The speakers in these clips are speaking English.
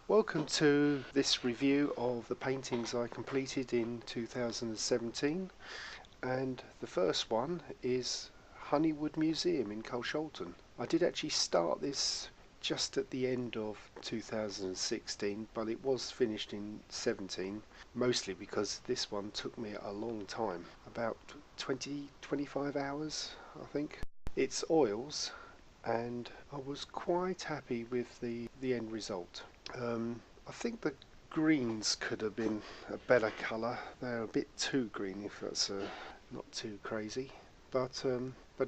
Welcome to this review of the paintings I completed in 2017, and the first one is Honeywood Museum in Colsholton. I did actually start this just at the end of 2016, but it was finished in 17, mostly because this one took me a long time, about 25 hours I think. It's oils, and I was quite happy with the end result. I think the greens could have been a better colour. They're a bit too green, if that's not too crazy. But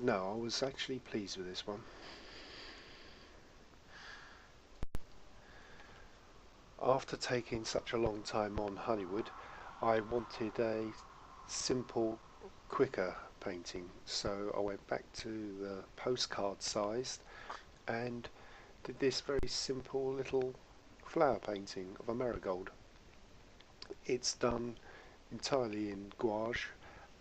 no, I was actually pleased with this one. After taking such a long time on Honeywood, I wanted a simple, quicker painting, so I went back to the postcard size and did this very simple little flower painting of a marigold. It's done entirely in gouache,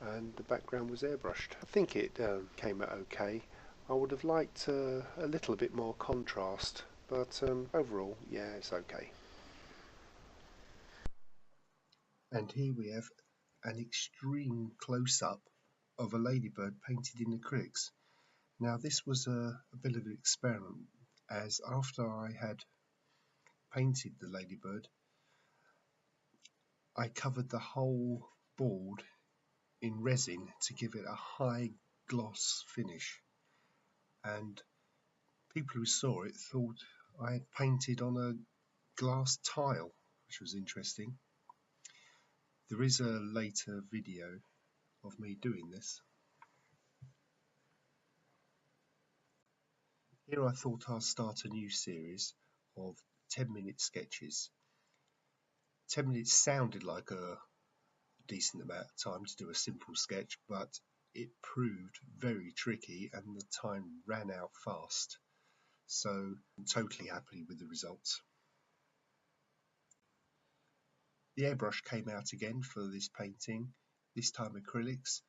and the background was airbrushed. I think it came out okay. I would have liked a little bit more contrast, but overall, yeah, it's okay. And here we have an extreme close-up of a ladybird painted in acrylics. Now this was a bit of an experiment, as after I had painted the ladybird, I covered the whole board in resin to give it a high gloss finish, and people who saw it thought I had painted on a glass tile, which was interesting. There is a later video of me doing this. Here I thought I'll start a new series of 10-minute sketches. 10 minutes sounded like a decent amount of time to do a simple sketch, but it proved very tricky and the time ran out fast. So I'm totally happy with the results. The airbrush came out again for this painting, this time acrylics,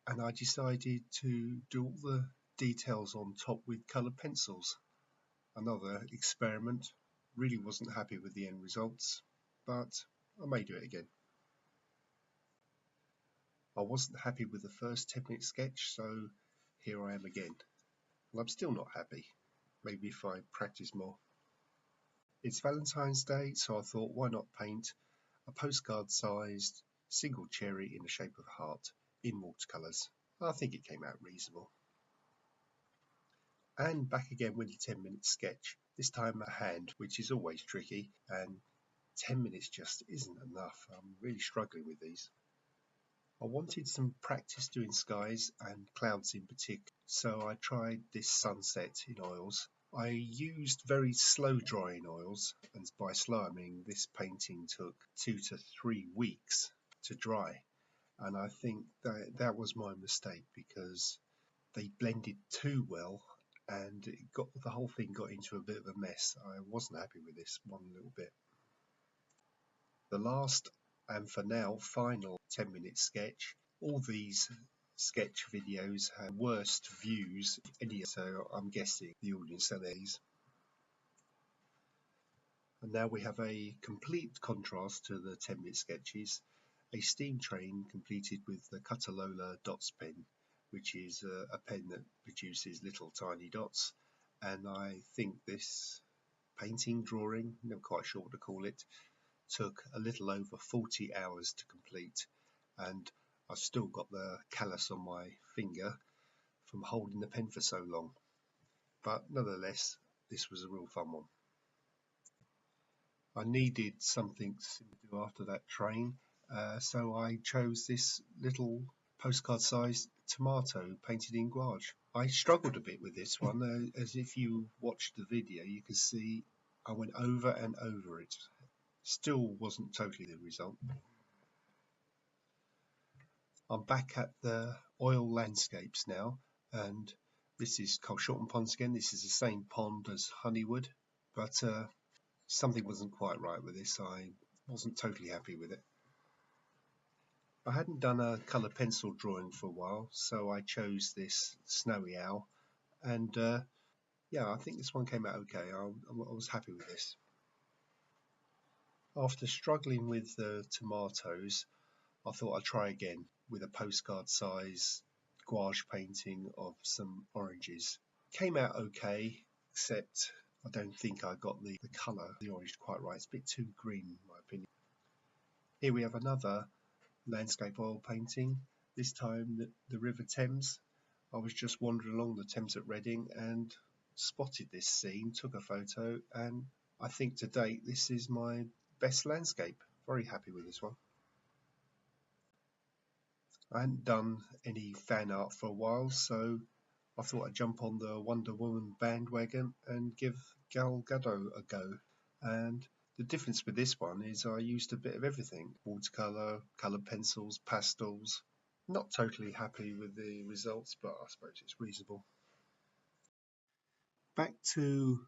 and I decided to do all the details on top with coloured pencils. Another experiment. Really wasn't happy with the end results, but I may do it again. I wasn't happy with the first 10-minute sketch, so here I am again. And I'm still not happy. Maybe if I practice more. It's Valentine's Day, so I thought, why not paint a postcard-sized single cherry in the shape of a heart in watercolours. I think it came out reasonable. And back again with the 10-minute sketch, this time a hand, which is always tricky, and 10 minutes just isn't enough. I'm really struggling with these. I wanted some practice doing skies and clouds in particular, so I tried this sunset in oils. I used very slow drying oils, and by slow I mean this painting took 2 to 3 weeks to dry, and I think that was my mistake because they blended too well and the whole thing got into a bit of a mess. I wasn't happy with this one little bit. The last and for now final 10-minute sketch. All these sketch videos have worst views any, so I'm guessing the audience are these. And now we have a complete contrast to the 10-minute sketches, a steam train completed with the Cutalola dots pen, which is a pen that produces little tiny dots, and I think this painting, drawing, I'm not quite sure what to call it, took a little over 40 hours to complete, and I've still got the callus on my finger from holding the pen for so long. But nonetheless, this was a real fun one. I needed something to do after that train, so I chose this little postcard-sized tomato painted in gouache. I struggled a bit with this one, as if you watched the video you can see I went over and over it. Still wasn't totally the result. I'm back at the oil landscapes now, and this is Colsholton Ponds again. This is the same pond as Honeywood, but something wasn't quite right with this. I wasn't totally happy with it. I hadn't done a colour pencil drawing for a while, so I chose this snowy owl, and yeah, I think this one came out okay. I was happy with this. After struggling with the tomatoes, I thought I'd try again with a postcard size gouache painting of some oranges. Came out okay, except I don't think I got the colour of the orange quite right. It's a bit too green in my opinion. Here we have another landscape oil painting, this time the River Thames. I was just wandering along the Thames at Reading and spotted this scene, took a photo, and I think to date this is my best landscape. Very happy with this one. I hadn't done any fan art for a while, so I thought I'd jump on the Wonder Woman bandwagon and give Gal Gadot a go. And the difference with this one is I used a bit of everything: watercolour, coloured pencils, pastels. Not totally happy with the results, but I suppose it's reasonable. Back to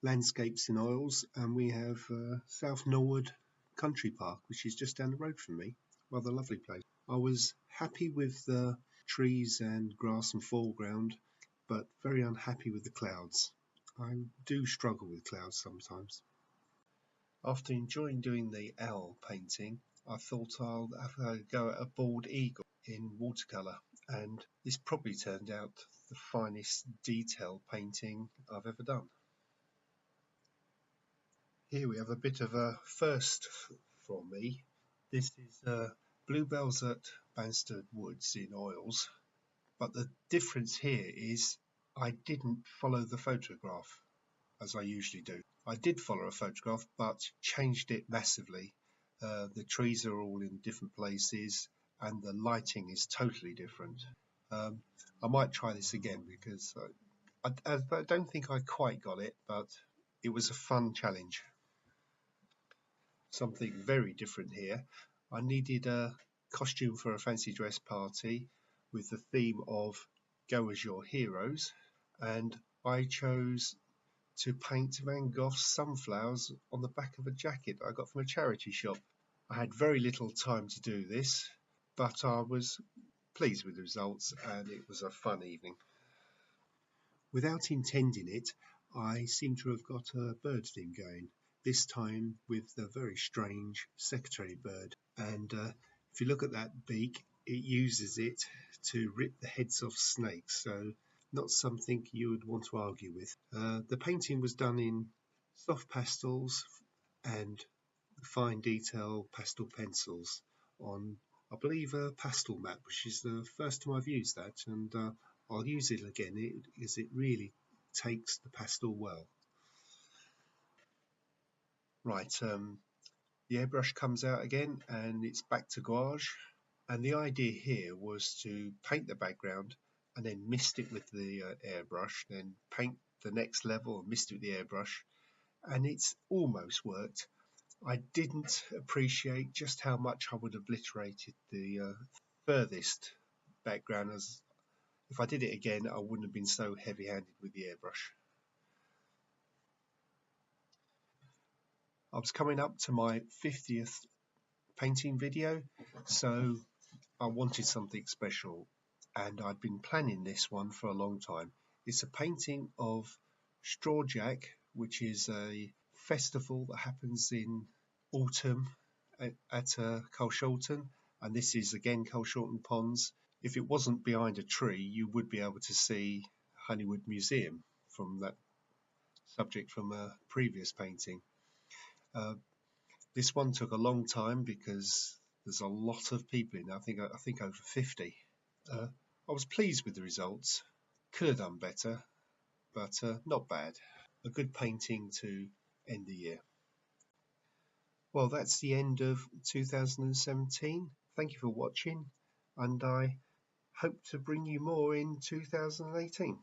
landscapes in oils, and we have South Norwood Country Park, which is just down the road from me. Rather lovely place. I was happy with the trees and grass and foreground, but very unhappy with the clouds. I do struggle with clouds sometimes. After enjoying doing the owl painting, I thought I'll have a go at a bald eagle in watercolour, and this probably turned out the finest detail painting I've ever done. Here we have a bit of a first for me. This is bluebells at Banstead Woods in oils, but the difference here is I didn't follow the photograph as I usually do. I did follow a photograph, but changed it massively. The trees are all in different places, and the lighting is totally different. I might try this again because I don't think I quite got it, but it was a fun challenge. Something very different here. I needed a costume for a fancy dress party with the theme of Go as Your Heroes, and I chose to paint Van Gogh's sunflowers on the back of a jacket I got from a charity shop. I had very little time to do this, but I was pleased with the results and it was a fun evening. Without intending it, I seem to have got a bird theme going, this time with the very strange secretary bird. And if you look at that beak, it uses it to rip the heads off snakes, so not something you would want to argue with. The painting was done in soft pastels and fine detail pastel pencils on, I believe, a pastel mat, which is the first time I've used that, and I'll use it again as it really takes the pastel well. Right, the airbrush comes out again and it's back to gouache, and the idea here was to paint the background and then mist it with the airbrush, then paint the next level and mist it with the airbrush, and it's almost worked. I didn't appreciate just how much I would have obliterated the furthest background, as if I did it again I wouldn't have been so heavy-handed with the airbrush. I was coming up to my 50th painting video, so I wanted something special, and I'd been planning this one for a long time. It's a painting of Straw Jack, which is a festival that happens in autumn at Culshalton, and this is again Culshalton Ponds. If it wasn't behind a tree, you would be able to see Honeywood Museum from that subject from a previous painting. This one took a long time because there's a lot of people in. I think over 50. I was pleased with the results. Could have done better, but not bad. A good painting to end the year. Well, that's the end of 2017. Thank you for watching, and I hope to bring you more in 2018.